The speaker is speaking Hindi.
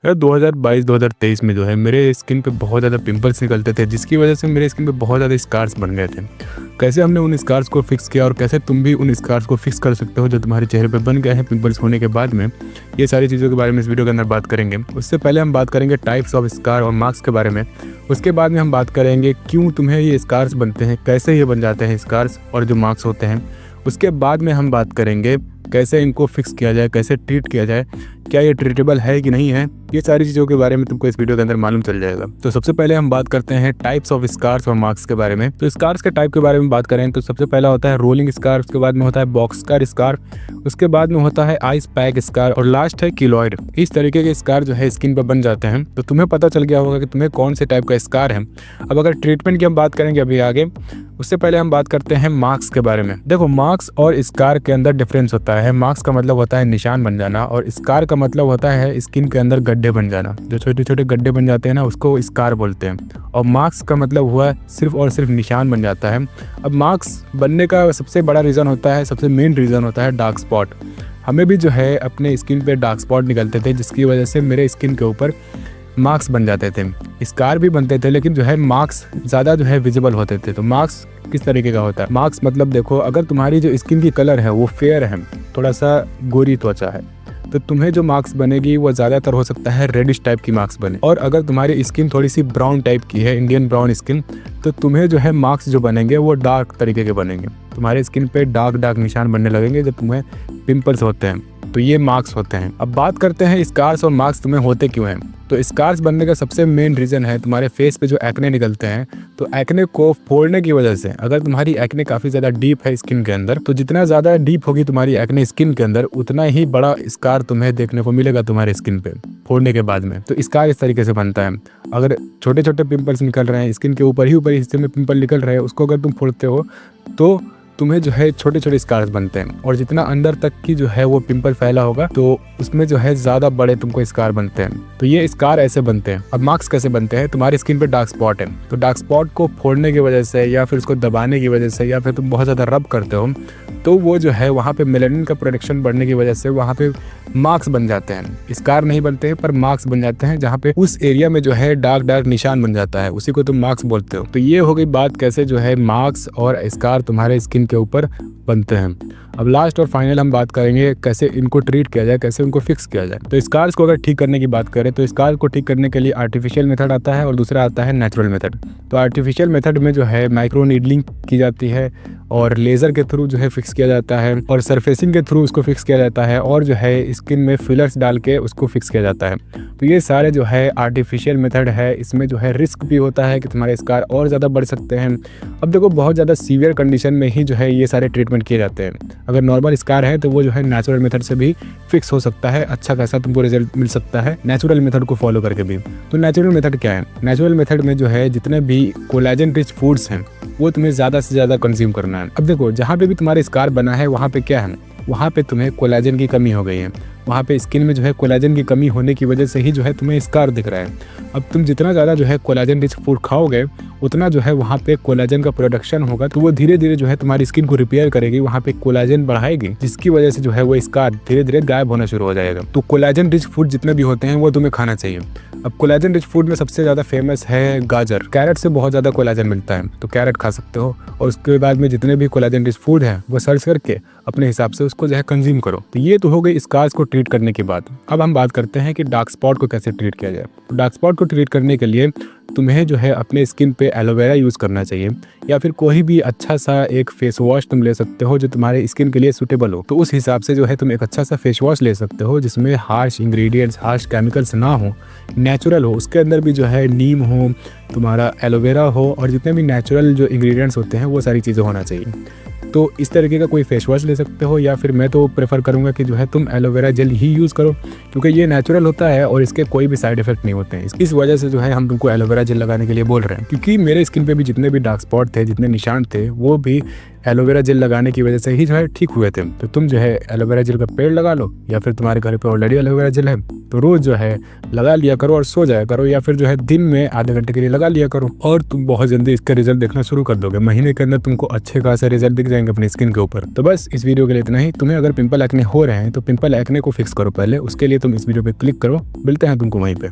2022-2023 में जो है मेरे स्किन पे बहुत ज़्यादा पिंपल्स निकलते थे, जिसकी वजह से मेरे स्किन पे बहुत ज़्यादा स्कार्स बन गए थे। कैसे हमने उन स्कार्स को फिक्स किया और कैसे तुम भी उन स्कार्स को फिक्स कर सकते हो जो तुम्हारे चेहरे पे बन गए हैं पिंपल्स होने के बाद में, ये सारी चीज़ों के बारे में इस वीडियो के अंदर बात करेंगे। उससे पहले हम बात करेंगे टाइप्स ऑफ स्कार और मार्क्स के बारे में। उसके बाद में हम बात करेंगे क्यों तुम्हें ये स्कार्स बनते हैं, कैसे ये बन जाते हैं स्कार्स और जो मार्क्स होते हैं। उसके बाद में हम बात करेंगे कैसे इनको फिक्स किया जाए, कैसे ट्रीट किया जाए, क्या ये ट्रीटेबल है कि नहीं है। ये सारी चीज़ों के बारे में तुमको इस वीडियो के अंदर मालूम चल जाएगा। तो सबसे पहले हम बात करते हैं टाइप्स ऑफ स्कार्स और मार्क्स के बारे में। तो स्कार्स के टाइप के बारे में बात करें तो सबसे पहला होता है रोलिंग स्कार, उसके बाद में होता है बॉक्सकार स्कार, उसके बाद में होता है आइस पैक स्कार और लास्ट है किलॉइड। इस तरीके के स्कार जो है स्किन पर बन जाते हैं। तो तुम्हें पता चल गया होगा कि तुम्हें कौन से टाइप का स्कार है। अब अगर ट्रीटमेंट की हम बात करेंगे अभी आगे, उससे पहले हम बात करते हैं मार्क्स के बारे में। देखो, मार्क्स और स्कार के अंदर डिफरेंस होता है। मार्क्स का मतलब होता है निशान बन जाना और स्कार का मतलब होता है स्किन के अंदर गड्ढे बन जाना। जो छोटे छोटे गड्ढे बन जाते हैं ना, उसको स्कार बोलते हैं। और मार्क्स का मतलब हुआ सिर्फ और सिर्फ निशान बन जाता है। अब मार्क्स बनने का सबसे बड़ा रीज़न होता है, सबसे मेन रीज़न होता है डार्क स्पॉट। हमें भी जो है अपने स्किन पे डार्क स्पॉट निकलते थे, जिसकी वजह से मेरे स्किन के ऊपर मार्क्स बन जाते थे। स्कार भी बनते थे, लेकिन जो है मार्क्स ज़्यादा जो है विजिबल होते थे। तो मार्क्स किस तरीके का होता है? मार्क्स मतलब देखो, अगर तुम्हारी जो स्किन की कलर है वो फेयर है, थोड़ा सा गोरी त्वचा है, तो तुम्हें जो मार्क्स बनेगी वो ज़्यादातर हो सकता है रेडिश टाइप की मार्क्स बने। और अगर तुम्हारी स्किन थोड़ी सी ब्राउन टाइप की है, इंडियन ब्राउन स्किन, तो तुम्हें जो है मार्क्स जो बनेंगे वो डार्क तरीके के बनेंगे। तुम्हारे स्किन पे डार्क डार्क निशान बनने लगेंगे जब तुम्हें पिंपल्स होते हैं। तो ये मार्क्स होते हैं। अब बात करते हैं स्कार्स और मार्क्स तुम्हें होते क्यों हैं। तो स्कार्स बनने का सबसे मेन रीज़न है तुम्हारे फेस पे जो एक्ने निकलते हैं। तो एक्ने को फोड़ने की वजह से, अगर तुम्हारी एक्ने काफ़ी ज़्यादा डीप है स्किन के अंदर, तो जितना ज़्यादा डीप होगी तुम्हारी एक्ने स्किन के अंदर, उतना ही बड़ा स्कार तुम्हें देखने को मिलेगा तुम्हारे स्किन पे फोड़ने के बाद में। तो स्कार इस तरीके से बनता है। अगर छोटे छोटे पिंपल्स निकल रहे हैं स्किन के ऊपरी हिस्से में, पिंपल निकल रहे हैं, उसको अगर तुम फोड़ते हो तो तुम्हें जो है छोटे छोटे स्कार्स बनते हैं। और जितना अंदर तक की जो है वो पिंपल फैला होगा, तो उसमें जो है ज़्यादा बड़े तुमको स्कार बनते हैं। तो ये स्कार ऐसे बनते हैं। अब मार्क्स कैसे बनते हैं? तुम्हारी स्किन पे डार्क स्पॉट है, तो डार्क स्पॉट को फोड़ने की वजह से या फिर उसको दबाने की वजह से या फिर तुम बहुत ज़्यादा रब करते हो, तो वो जो है वहाँ पे मेलानिन का प्रोडक्शन बढ़ने की वजह से वहाँ पे मार्क्स बन जाते हैं। स्कार नहीं बनते हैं पर मार्क्स बन जाते हैं, जहाँ पे उस एरिया में जो है डार्क डार्क निशान बन जाता है, उसी को तुम मार्क्स बोलते हो। तो ये हो गई बात कैसे जो है मार्क्स और स्कार तुम्हारे स्किन के ऊपर बनते हैं। अब लास्ट और फाइनल हम बात करेंगे कैसे इनको ट्रीट किया जाए, कैसे उनको फिक्स किया जाए। तो स्कार्स को अगर ठीक करने की बात करें तो स्कार को ठीक करने के लिए आर्टिफिशियल मेथड आता है और दूसरा आता है नेचुरल मेथड। तो आर्टिफिशियल मेथड में जो है माइक्रो नीडलिंग की जाती है और लेज़र के थ्रू जो है फिक्स किया जाता है और सरफेसिंग के थ्रू उसको फिक्स किया जाता है और जो है स्किन में फिलर्स डाल के उसको फिक्स किया जाता है। तो ये सारे जो है आर्टिफिशियल मेथड है। इसमें जो है रिस्क भी होता है कि तुम्हारे स्कार और ज़्यादा बढ़ सकते हैं। अब देखो, बहुत ज़्यादा सीवियर कंडीशन में ही जो है ये सारे ट्रीटमेंट किए जाते हैं। अगर नॉर्मल स्कार है तो वो जो है नेचुरल मेथड से भी फिक्स हो सकता है, अच्छा खासा तुमको रिजल्ट मिल सकता है नेचुरल मेथड को फॉलो करके भी। तो नेचुरल मेथड क्या है? नेचुरल मेथड में जो है जितने भी कोलेजन रिच फूड्स हैं वो तुम्हें ज़्यादा से ज़्यादा कंज्यूम करना है। अब देखो, जहाँ पे भी तुम्हारे स्कार बना है वहाँ पे क्या है, वहाँ पे तुम्हें कोलेजन की कमी हो गई है। वहाँ पे स्किन में जो है कोलेजन की कमी होने की वजह से ही जो है तुम्हें स्कार दिख रहा है। अब तुम जितना ज़्यादा जो है कोलेजन रिच फूड खाओगे, उतना जो है वहाँ पे कोलेजन का प्रोडक्शन होगा, तो वो धीरे धीरे जो है तुम्हारी स्किन को रिपेयर करेगी, वहाँ पे कोलेजन बढ़ाएगी, जिसकी वजह से जो है वो स्कार धीरे धीरे गायब होना शुरू हो जाएगा। तो कोलेजन रिच फूड जितने भी होते हैं वो तुम्हें खाना चाहिए। अब कोलेजन रिच फूड में सबसे ज़्यादा फेमस है गाजर। कैरेट से बहुत ज़्यादा कोलेजन मिलता है, तो कैरेट खा सकते हो। और उसके बाद में जितने भी कोलेजन रिच फूड है वो सर्च करके अपने हिसाब से उसको जो है कंज्यूम करो। तो ये तो हो गई स्कार्स को ट्रीट करने की बात। अब हम बात करते हैं कि डार्क स्पॉट को कैसे ट्रीट किया जाए। तो डार्क स्पॉट को ट्रीट करने के लिए तुम्हें जो है अपने स्किन पे एलोवेरा यूज़ करना चाहिए, या फिर कोई भी अच्छा सा एक फेस वॉश तुम ले सकते हो जो तुम्हारे स्किन के लिए सूटेबल हो। तो उस हिसाब से जो है तुम एक अच्छा सा फेस वॉश ले सकते हो जिसमें हार्श इंग्रेडिएंट्स, हार्श केमिकल्स ना हो, नेचुरल हो। उसके अंदर भी जो है नीम हो, तुम्हारा एलोवेरा हो और जितने भी नेचुरल जो इंग्रेडिएंट्स होते हैं वो सारी चीज़ें होना चाहिए। तो इस तरीके का कोई फेस वॉश ले सकते हो, या फिर मैं तो प्रेफर करूंगा कि जो है तुम एलोवेरा जेल ही यूज़ करो, क्योंकि ये नेचुरल होता है और इसके कोई भी साइड इफेक्ट नहीं होते हैं। इस वजह से जो है हम तुमको एलोवेरा जेल लगाने के लिए बोल रहे हैं। क्योंकि मेरे स्किन पे भी जितने भी डार्क स्पॉट थे, जितने निशान थे, वो भी एलोवेरा जेल लगाने की वजह से ही जो है ठीक हुए थे। तो तुम जो है एलोवेरा जेल का पेड़ लगा लो, या फिर तुम्हारे घर पे ऑलरेडी एलोवेरा जेल है तो रोज जो है लगा लिया करो और सो जाया करो, या फिर जो है दिन में आधे घंटे के लिए लगा लिया करो और तुम बहुत जल्दी इसका रिजल्ट देखना शुरू कर दोगे। महीने के अंदर तुमको अच्छे खासे रिजल्ट दिख जाएंगे अपनी स्किन के ऊपर। तो बस इस वीडियो के लिए इतना ही। तुम्हें अगर पिंपल एक्ने हो रहे हैं तो पिंपल एक्ने को फिक्स करो पहले, उसके लिए तुम इस वीडियो पे क्लिक करो। मिलते हैं तुमको वहीं पे।